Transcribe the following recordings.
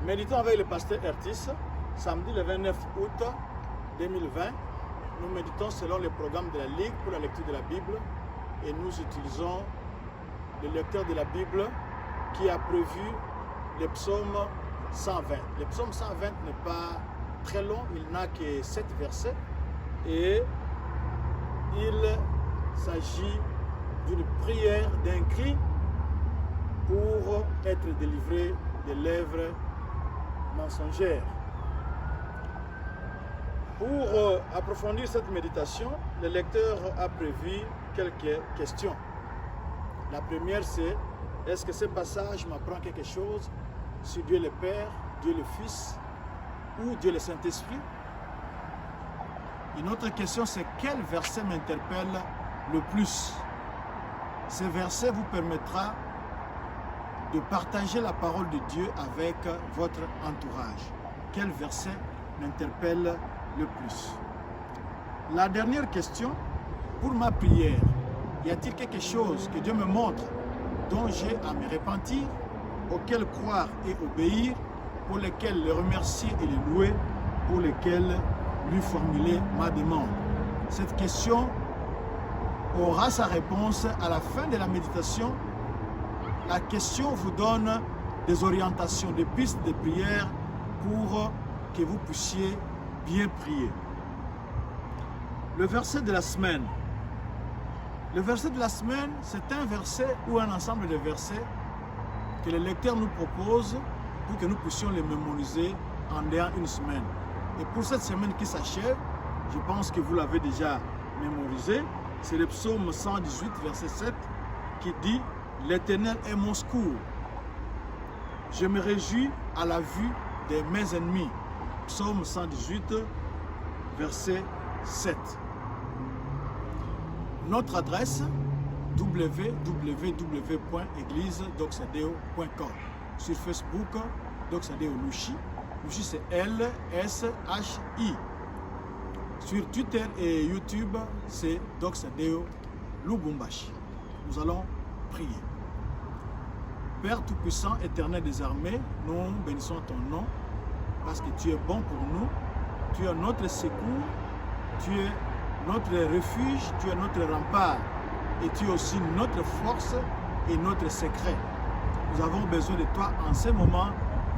Méditons avec le pasteur Ertis, samedi le 29 août 2020. Nous méditons selon le programme de la Ligue pour la lecture de la Bible et nous utilisons le lecteur de la Bible qui a prévu le psaume 120. Le psaume 120 n'est pas très long, il n'a que 7 versets et il s'agit d'une prière, d'un cri pour être délivré des lèvres mensongères. Pour approfondir cette méditation, le lecteur a prévu quelques questions. La première, c'est: est-ce que ce passage m'apprend quelque chose sur Dieu le Père, Dieu le Fils ou Dieu le Saint-Esprit? Une autre question, c'est: quel verset m'interpelle le plus? Ce verset vous permettra de partager la parole de Dieu avec votre entourage. Quel verset m'interpelle le plus? La dernière question: pour ma prière, y a-t-il quelque chose que Dieu me montre dont j'ai à me repentir, auquel croire et obéir, pour lesquels le remercier et le louer, pour lesquels lui formuler ma demande? Cette question aura sa réponse à la fin de la méditation. La question vous donne des orientations, des pistes de prière pour que vous puissiez bien prier. Le verset de la semaine. Le verset de la semaine, c'est un verset ou un ensemble de versets que le lecteur nous propose pour que nous puissions les mémoriser en une semaine. Et pour cette semaine qui s'achève, je pense que vous l'avez déjà mémorisé, c'est le psaume 118, verset 7, qui dit: l'Éternel est mon secours. Je me réjouis à la vue de mes ennemis. Psaume 118, verset 7. Notre adresse: www.églisedoxadeo.com. Sur Facebook, Doxadeo Lushi. Lushi, c'est L-S-H-I. Sur Twitter et YouTube, c'est Doxadeo Lubumbashi. Nous allons prier. Père Tout-Puissant, Éternel des armées, nous bénissons ton nom parce que tu es bon pour nous. Tu es notre secours, tu es notre refuge, tu es notre rempart et tu es aussi notre force et notre secret. Nous avons besoin de toi en ce moment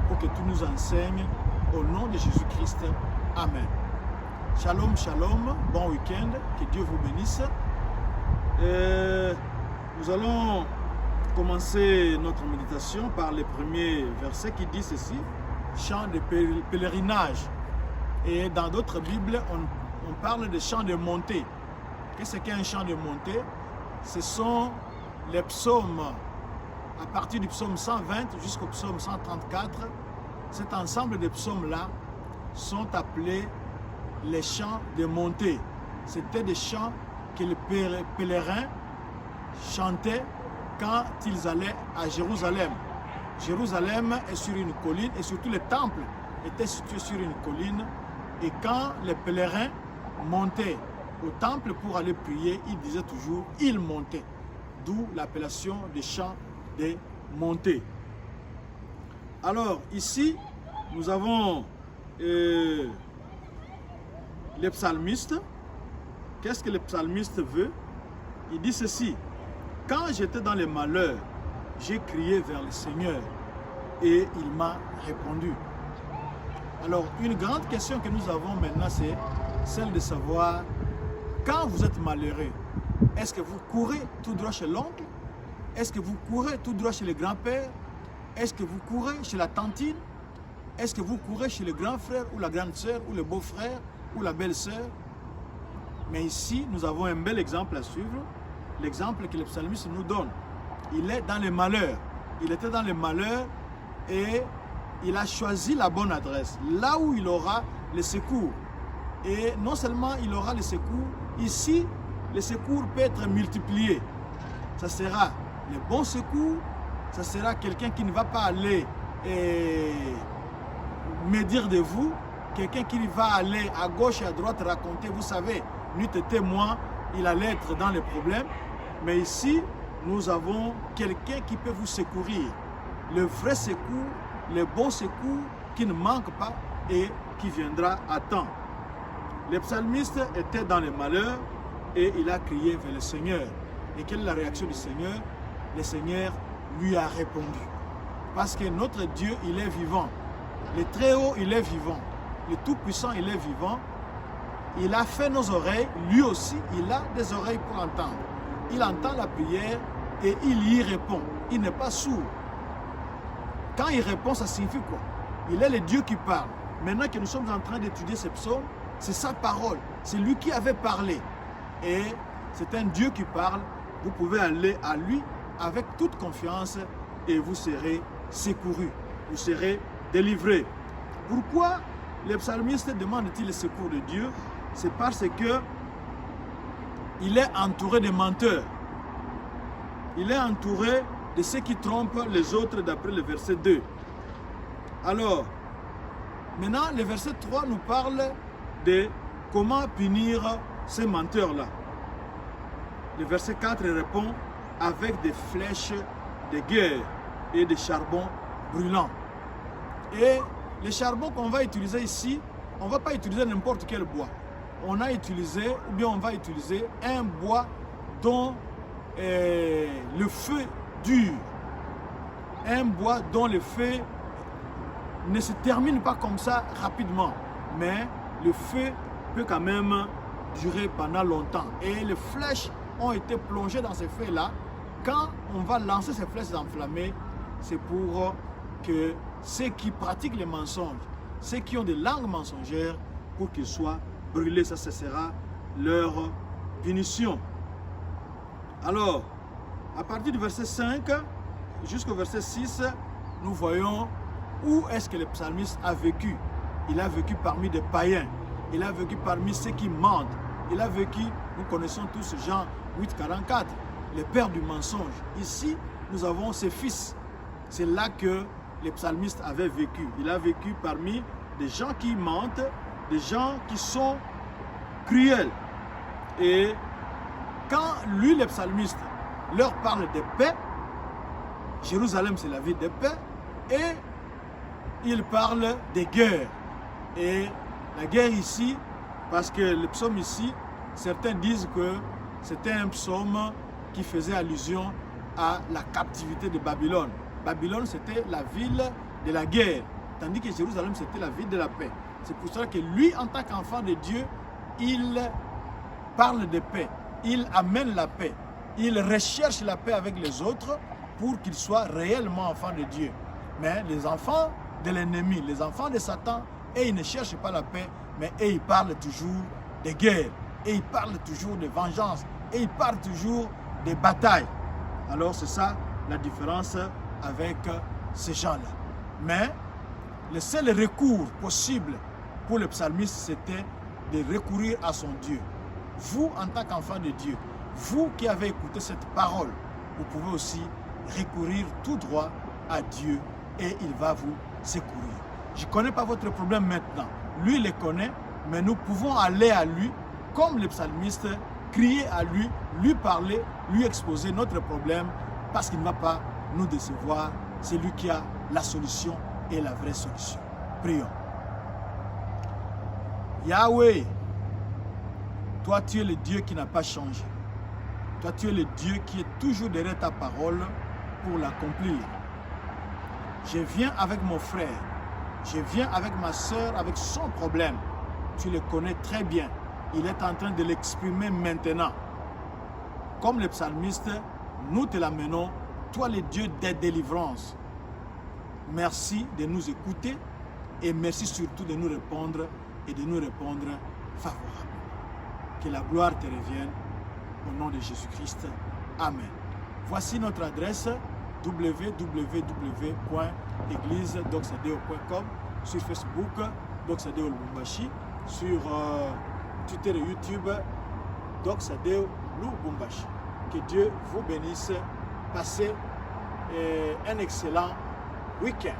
pour que tu nous enseignes au nom de Jésus-Christ. Amen. Shalom, shalom, bon week-end, que Dieu vous bénisse. Nous allons commencer notre méditation par le premier verset qui dit ceci: chant de pèlerinage. Et dans d'autres Bibles, on parle de chant de montée. Qu'est-ce qu'un chant de montée? Ce sont les psaumes, à partir du psaume 120 jusqu'au psaume 134. Cet ensemble de psaumes-là sont appelés les chants de montée. C'était des chants que les pèlerins chantaient quand ils allaient à Jérusalem. Jérusalem est sur une colline et surtout le temple était situé sur une colline. Et quand les pèlerins montaient au temple pour aller prier, ils disaient toujours « ils montaient », d'où l'appellation des chants de montée. Alors ici, nous avons le psalmiste. Qu'est-ce que le psalmiste veut? Il dit ceci: quand j'étais dans les malheurs, j'ai crié vers le Seigneur et il m'a répondu. Alors, une grande question que nous avons maintenant, c'est celle de savoir, quand vous êtes malheureux, est-ce que vous courez tout droit chez l'oncle? Est-ce que vous courez tout droit chez le grand-père? Est-ce que vous courez chez la tantine? Est-ce que vous courez chez le grand frère ou la grande sœur ou le beau-frère ou la belle-sœur? Mais ici, nous avons un bel exemple à suivre, l'exemple que le psalmiste nous donne. Il est dans les malheurs. Il était dans les malheurs et il a choisi la bonne adresse, là où il aura le secours. Et non seulement il aura le secours, ici, le secours peut être multiplié. Ça sera le bon secours, ça sera quelqu'un qui ne va pas aller médire de vous, quelqu'un qui va aller à gauche et à droite raconter, vous savez, nuit et témoin, il allait être dans les problèmes. Mais ici, nous avons quelqu'un qui peut vous secourir. Le vrai secours le bon secours qui ne manque pas et qui viendra à temps. Le psalmiste était dans le malheur et il a crié vers le Seigneur. Et quelle est la réaction du Seigneur? Le Seigneur lui a répondu. Parce que notre Dieu, il est vivant. Le Très-Haut, il est vivant. Le Tout-Puissant, il est vivant. Il a fait nos oreilles. Lui aussi, il a des oreilles pour entendre. Il entend la prière et il y répond. Il n'est pas sourd. Quand il répond, ça signifie quoi? Il est le Dieu qui parle. Maintenant que nous sommes en train d'étudier ces psaumes, c'est sa parole. C'est lui qui avait parlé. Et c'est un Dieu qui parle. Vous pouvez aller à lui avec toute confiance et vous serez secouru. Vous serez délivré. Pourquoi le psalmiste demande-t-il le secours de Dieu? C'est parce que il est entouré de menteurs. Il est entouré de ceux qui trompent les autres d'après le verset 2. Alors, maintenant, le verset 3 nous parle de comment punir ces menteurs-là. Le verset 4 répond avec des flèches de guerre et des charbons brûlants. Et les charbons qu'on va utiliser ici, on ne va pas utiliser n'importe quel bois. On a utilisé, ou bien on va utiliser un bois dont le feu dure. Un bois dont le feu ne se termine pas comme ça rapidement. Mais le feu peut quand même durer pendant longtemps. Et les flèches ont été plongées dans ces feux-là. Quand on va lancer ces flèches enflammées, c'est pour que ceux qui pratiquent les mensonges, ceux qui ont des langues mensongères, pour qu'ils soient brûlés. Ça, ce sera leur punition. Alors, à partir du verset 5 jusqu'au verset 6, nous voyons où est-ce que le psalmiste a vécu. Il a vécu parmi des païens. Il a vécu parmi ceux qui mentent. Il a vécu, nous connaissons tous Jean 8,44, le père du mensonge. Ici, nous avons ses fils. C'est là que le psalmiste avait vécu. Il a vécu parmi des gens qui mentent, des gens qui sont cruels. Et quand lui, le psalmiste, leur parle de paix, Jérusalem, c'est la ville de paix, et il parle de guerre. Et la guerre ici, parce que le psaume ici, certains disent que c'était un psaume qui faisait allusion à la captivité de Babylone. Babylone, c'était la ville de la guerre, tandis que Jérusalem, c'était la ville de la paix. C'est pour cela que lui, en tant qu'enfant de Dieu, il parle de paix, il amène la paix, il recherche la paix avec les autres pour qu'il soit réellement enfant de Dieu. Mais les enfants de l'ennemi, les enfants de Satan, et ils ne cherchent pas la paix, mais et ils parlent toujours de guerre, et ils parlent toujours de vengeance, et ils parlent toujours de bataille. Alors c'est ça la différence avec ces gens-là. Mais le seul recours possible pour le psalmiste, c'était de recourir à son Dieu. Vous, en tant qu'enfant de Dieu, vous qui avez écouté cette parole, vous pouvez aussi recourir tout droit à Dieu et il va vous secourir. Je ne connais pas votre problème maintenant. Lui, il le connaît, mais nous pouvons aller à lui, comme le psalmiste, crier à lui, lui parler, lui exposer notre problème, parce qu'il ne va pas nous décevoir. C'est lui qui a la solution et la vraie solution. Prions. Yahweh, toi tu es le Dieu qui n'a pas changé. Toi tu es le Dieu qui est toujours derrière ta parole pour l'accomplir. Je viens avec mon frère, je viens avec ma soeur, avec son problème. Tu le connais très bien. Il est en train de l'exprimer maintenant. Comme le psalmiste, nous te l'amenons, toi le Dieu des délivrances. Merci de nous écouter et merci surtout de nous répondre et de nous répondre favorablement. Que la gloire te revienne au nom de Jésus-Christ. Amen. Voici notre adresse www.églisedoxadeo.com, sur Facebook Doxadeo Lubumbashi, sur Twitter et YouTube Doxadeo Lubumbashi. Que Dieu vous bénisse. Passez un excellent week-end.